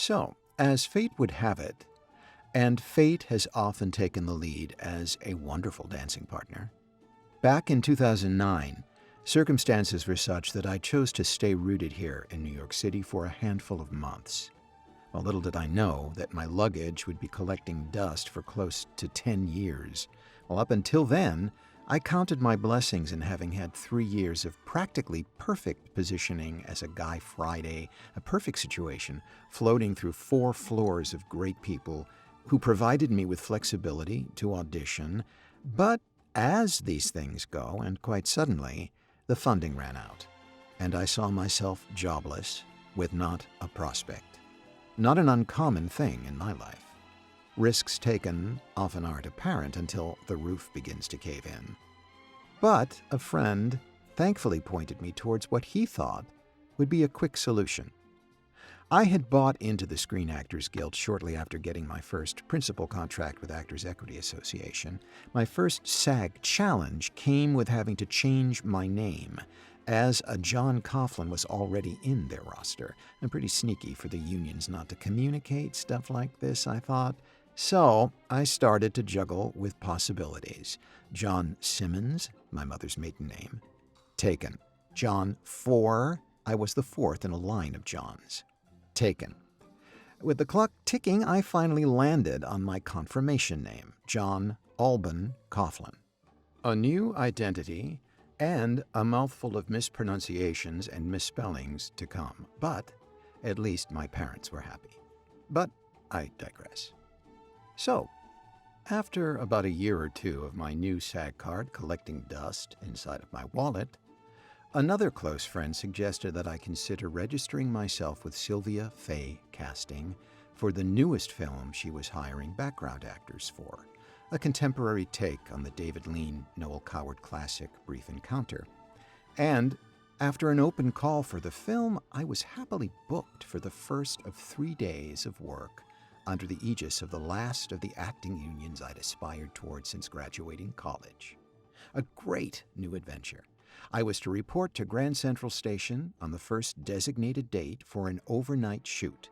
So, as fate would have it, and fate has often taken the lead as a wonderful dancing partner, back in 2009, circumstances were such that I chose to stay rooted here in New York City for a handful of months. Well, little did I know that my luggage would be collecting dust for close to 10 years. Well, up until then, I counted my blessings in having had 3 years of practically perfect positioning as a Guy Friday, a perfect situation, floating through 4 floors of great people who provided me with flexibility to audition. But as these things go, and quite suddenly, the funding ran out, and I saw myself jobless with not a prospect. Not an uncommon thing in my life. Risks taken often aren't apparent until the roof begins to cave in. But a friend thankfully pointed me towards what he thought would be a quick solution. I had bought into the Screen Actors Guild shortly after getting my first principal contract with Actors Equity Association. My first SAG challenge came with having to change my name, as a John Coughlin was already in their roster. And pretty sneaky for the unions not to communicate stuff like this, I thought. So I started to juggle with possibilities. John Simmons, my mother's maiden name. Taken. John 4, I was the 4th in a line of Johns. Taken. With the clock ticking, I finally landed on my confirmation name, John Alban Coughlin. A new identity and a mouthful of mispronunciations and misspellings to come, but at least my parents were happy. But I digress. So, after about a year or two of my new SAG card collecting dust inside of my wallet, another close friend suggested that I consider registering myself with Sylvia Fay Casting for the newest film she was hiring background actors for, a contemporary take on the David Lean, Noel Coward classic Brief Encounter. And after an open call for the film, I was happily booked for the first of 3 days of work under the aegis of the last of the acting unions I'd aspired toward since graduating college. A great new adventure. I was to report to Grand Central Station on the first designated date for an overnight shoot.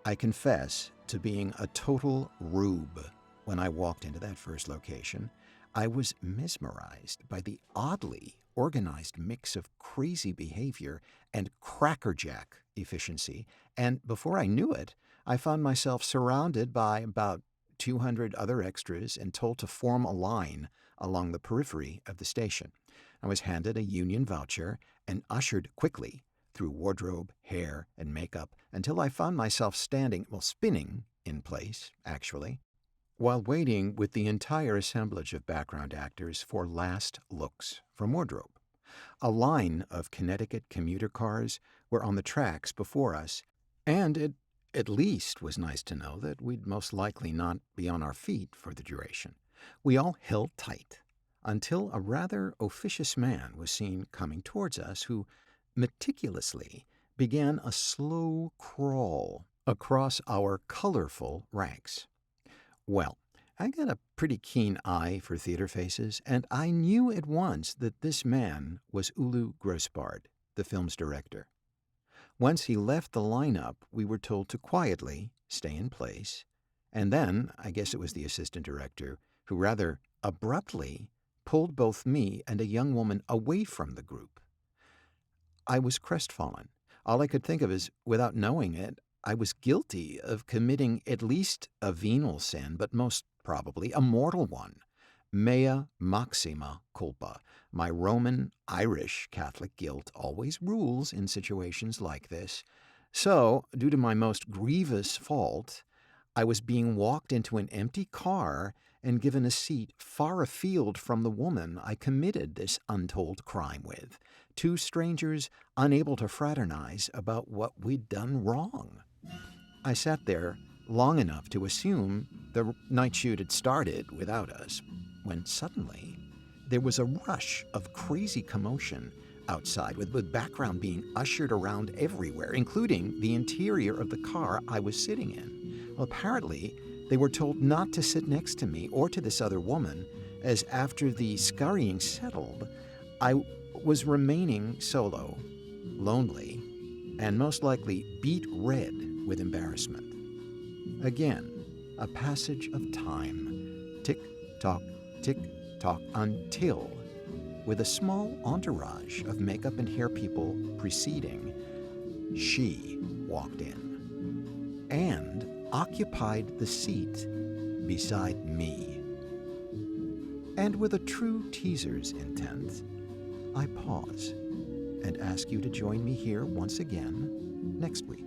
I confess to being a total rube when I walked into that first location. I was mesmerized by the oddly organized mix of crazy behavior and crackerjack efficiency, and before I knew it, I found myself surrounded by about 200 other extras and told to form a line along the periphery of the station. I was handed a union voucher and ushered quickly through wardrobe, hair, and makeup until I found myself spinning in place, actually, while waiting with the entire assemblage of background actors for last looks from wardrobe. A line of Connecticut commuter cars were on the tracks before us, and it at least was nice to know that we'd most likely not be on our feet for the duration. We all held tight until a rather officious man was seen coming towards us who meticulously began a slow crawl across our colorful ranks. Well, I got a pretty keen eye for theater faces, and I knew at once that this man was Ulu Grossbard, the film's director. Once he left the lineup, we were told to quietly stay in place, and then, I guess it was the assistant director, who rather abruptly pulled both me and a young woman away from the group. I was crestfallen. All I could think of is, without knowing it, I was guilty of committing at least a venal sin, but most probably a mortal one. Mea maxima culpa. My Roman Irish Catholic guilt always rules in situations like this. So, due to my most grievous fault, I was being walked into an empty car and given a seat far afield from the woman I committed this untold crime with. 2 strangers unable to fraternize about what we'd done wrong. I sat there long enough to assume the night shoot had started without us, when suddenly there was a rush of crazy commotion outside, with background being ushered around everywhere, including the interior of the car I was sitting in. Well, apparently, they were told not to sit next to me or to this other woman, as after the scurrying settled, I was remaining solo, lonely, and most likely beet red with embarrassment. Again, a passage of time, tick-tock, until, with a small entourage of makeup and hair people preceding, she walked in and occupied the seat beside me. And with a true teaser's intent, I pause and ask you to join me here once again next week.